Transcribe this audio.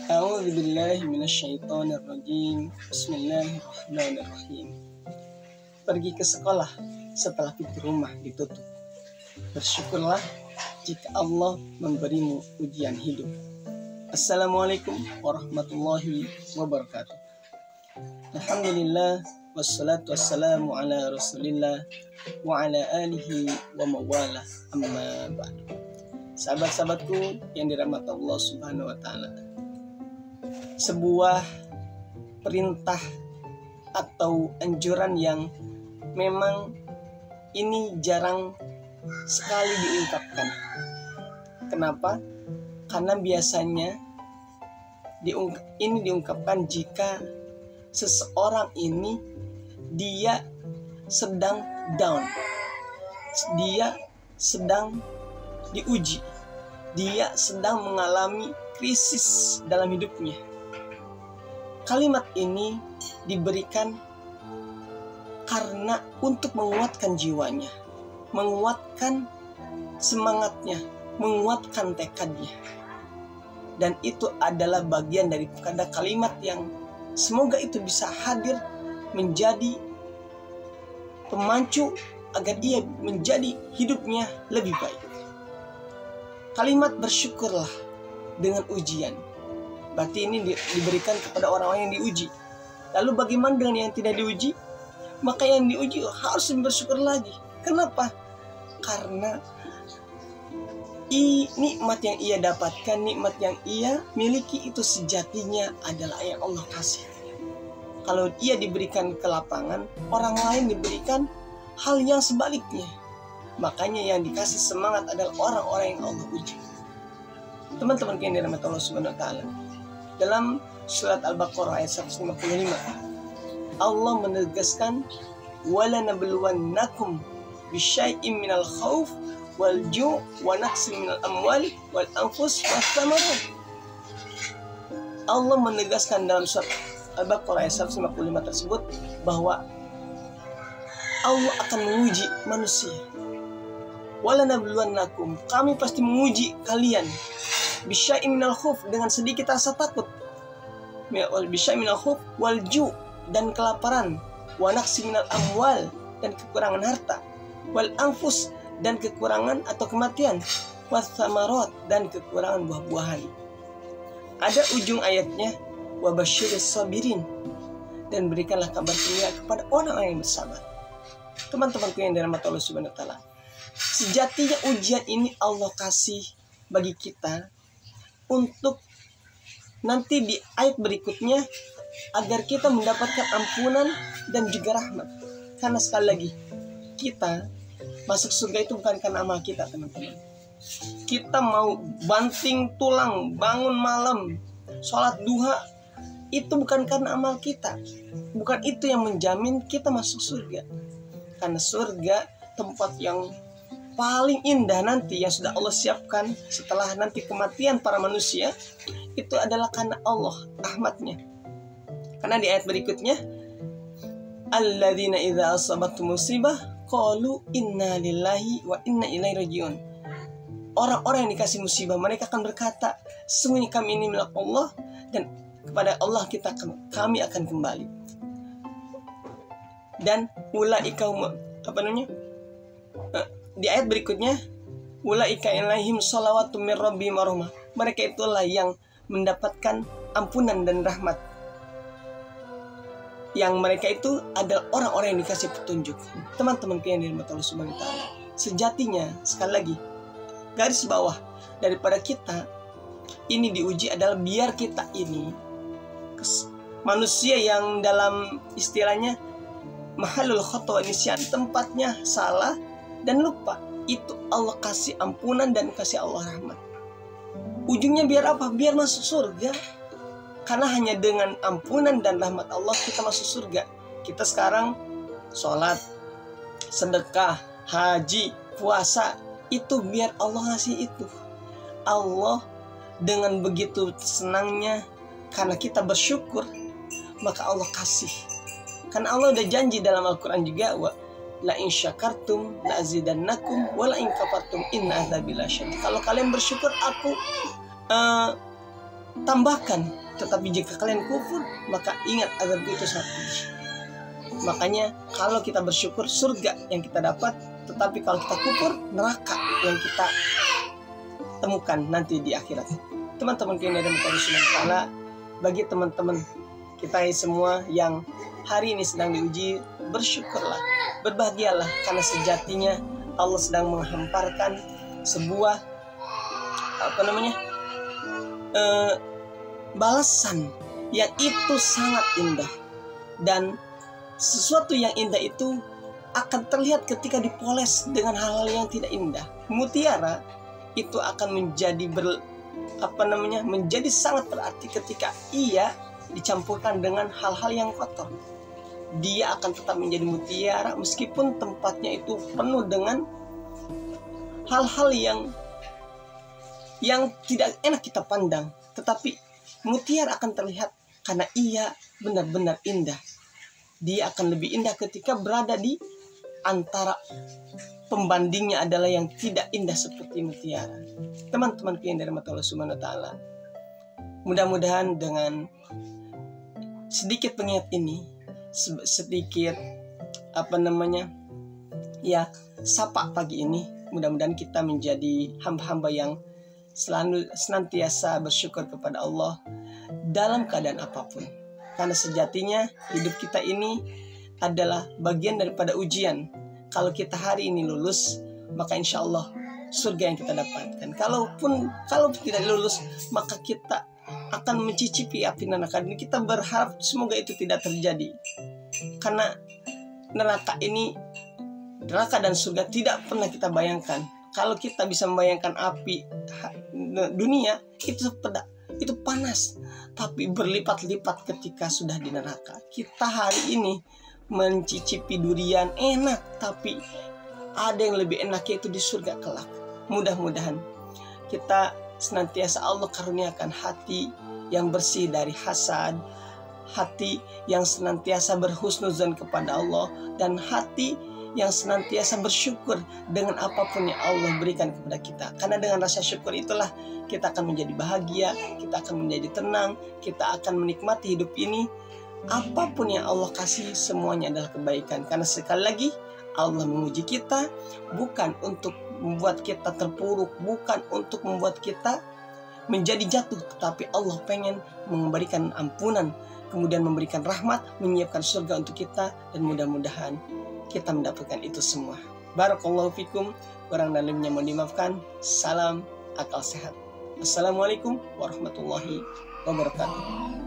A'udzubillahi minasyaitonirrajim. Bismillahirrahmanirrahim. Pergi ke sekolah setelah pintu rumah ditutup. Bersyukurlah jika Allah memberimu ujian hidup. Assalamualaikum warahmatullahi wabarakatuh. Alhamdulillah wassalatu wassalamu ala rasulillah wa ala alihi wa mawalah, amma ba'du. Sahabat-sahabatku yang dirahmati Allah Subhanahu wa taala, sebuah perintah atau anjuran yang memang ini jarang sekali diungkapkan. Kenapa? Karena biasanya ini diungkapkan jika seseorang ini dia sedang down, dia sedang diuji, dia sedang mengalami krisis dalam hidupnya. Kalimat ini diberikan karena untuk menguatkan jiwanya, menguatkan semangatnya, menguatkan tekadnya. Dan itu adalah bagian daripada kalimat yang semoga itu bisa hadir menjadi pemacu agar ia menjadi hidupnya lebih baik. Kalimat bersyukurlah dengan ujian. Berarti ini diberikan kepada orang-orang yang diuji. Lalu bagaimana dengan yang tidak diuji? Maka yang diuji harus bersyukur lagi. Kenapa? Karena nikmat yang ia dapatkan, nikmat yang ia miliki itu sejatinya adalah yang Allah kasih. Kalau ia diberikan kelapangan, orang lain diberikan hal yang sebaliknya. Makanya yang dikasih semangat adalah orang-orang yang Allah uji. Teman-teman yang dirahmati Allah Subhanahu wa taala, dalam surat Al-Baqarah ayat 155, Allah menegaskan wala nabluwannakum bisyai'im minal khauf wal ju' wa naqsin minal amwali wal anfus was thamarat. Allah menegaskan dalam surat Al-Baqarah ayat 155 tersebut bahwa Allah akan menguji manusia. Wala nabluwannakum, kami pasti menguji kalian bisyai'im minal khauf, dengan sedikit rasa takut, bisyai'im minal khauf wal ju', dan kelaparan, wa naqsi minal amwal, dan kekurangan harta, wal anfus, dan kekurangan atau kematian, was thamarat, dan kekurangan buah-buahan. Ada ujung ayatnya wa basyiris sabirin, dan berikanlah kabar gembira kepada orang-orang yang bersabar. Teman-temanku yang dirahmati Allah Subhanahu wa taala, sejatinya ujian ini Allah kasih bagi kita untuk nanti di ayat berikutnya agar kita mendapatkan ampunan dan juga rahmat. Karena sekali lagi, kita masuk surga itu bukan karena amal kita, teman-teman. Kita mau banting tulang, bangun malam, sholat duha, itu bukan karena amal kita. Bukan itu yang menjamin kita masuk surga. Karena surga tempat yang paling indah nanti yang sudah Allah siapkan setelah nanti kematian para manusia, itu adalah karena Allah, rahmatnya. Karena di ayat berikutnya, alladzina idza asabathum musibah qalu inna lillahi wa inna ilaihi rajiun. Orang-orang yang dikasih musibah, mereka akan berkata, sesungguhnya kami ini milik Allah dan kepada Allah kami akan kembali. Dan ulaika di ayat berikutnya, ulaika ilaihim shalawatun mir rabbihim wa rahmah. Mereka itulah yang mendapatkan ampunan dan rahmat. Yang mereka itu adalah orang-orang yang dikasih petunjuk. Teman-teman yang dirahmati Allah Subhanahu wa taala, sejatinya sekali lagi garis bawah daripada kita ini diuji adalah biar kita ini manusia yang dalam istilahnya mahalul khata' nisyan, tempatnya salah dan lupa, itu Allah kasih ampunan dan kasih Allah rahmat. Ujungnya biar apa? Biar masuk surga. Karena hanya dengan ampunan dan rahmat Allah kita masuk surga. Kita sekarang sholat, sedekah, haji, puasa, itu biar Allah ngasih itu. Allah dengan begitu senangnya, karena kita bersyukur, maka Allah kasih. Karena Allah udah janji dalam Al-Quran juga, la in syakartum la azidannakum wa la in kafartum inna adzabi lasyadid. Kalau kalian bersyukur, aku tambahkan. Tetapi jika kalian kufur, maka ingat azab itu sangat pedih. Makanya kalau kita bersyukur, surga yang kita dapat. Tetapi kalau kita kufur, neraka yang kita temukan nanti di akhirat. Teman-teman yang dari Allah Subhanahu wa Ta'ala, bagi teman-teman kita semua yang hari ini sedang diuji, bersyukurlah, berbahagialah, karena sejatinya Allah sedang menghamparkan sebuah balasan yang itu sangat indah. Dan sesuatu yang indah itu akan terlihat ketika dipoles dengan hal-hal yang tidak indah. Mutiara itu akan menjadi menjadi sangat berarti ketika ia dicampurkan dengan hal-hal yang kotor. Dia akan tetap menjadi mutiara meskipun tempatnya itu penuh dengan hal-hal yang tidak enak kita pandang. Tetapi mutiara akan terlihat karena ia benar-benar indah. Dia akan lebih indah ketika berada di antara pembandingnya adalah yang tidak indah seperti mutiara. Teman-teman yang dari Allah Subhanahu wa Ta'ala, mudah-mudahan dengan sedikit pengingat ini, sedikit sapa pagi ini, mudah-mudahan kita menjadi hamba-hamba yang senantiasa bersyukur kepada Allah dalam keadaan apapun. Karena sejatinya hidup kita ini adalah bagian daripada ujian. Kalau kita hari ini lulus, maka insya Allah surga yang kita dapatkan. Kalau tidak lulus, maka kita akan mencicipi api neraka. Dan kita berharap semoga itu tidak terjadi. Karena neraka dan surga tidak pernah kita bayangkan. Kalau kita bisa membayangkan api dunia, itu panas, tapi berlipat-lipat ketika sudah di neraka. Kita hari ini mencicipi durian enak, tapi ada yang lebih enak, yaitu di surga kelak. Mudah-mudahan kita senantiasa Allah karuniakan hati yang bersih dari hasad, hati yang senantiasa berhusnuzan kepada Allah, dan hati yang senantiasa bersyukur dengan apapun yang Allah berikan kepada kita. Karena dengan rasa syukur itulah kita akan menjadi bahagia, kita akan menjadi tenang, kita akan menikmati hidup ini. Apapun yang Allah kasih, semuanya adalah kebaikan. Karena sekali lagi Allah menguji kita bukan untuk membuat kita terpuruk, bukan untuk membuat kita menjadi jatuh, tetapi Allah pengen memberikan ampunan, kemudian memberikan rahmat, menyiapkan surga untuk kita, dan mudah-mudahan kita mendapatkan itu semua. Barakallahu fikum, kurang dan lebihnya mohon dimaafkan. Salam akal sehat. Assalamualaikum warahmatullahi wabarakatuh.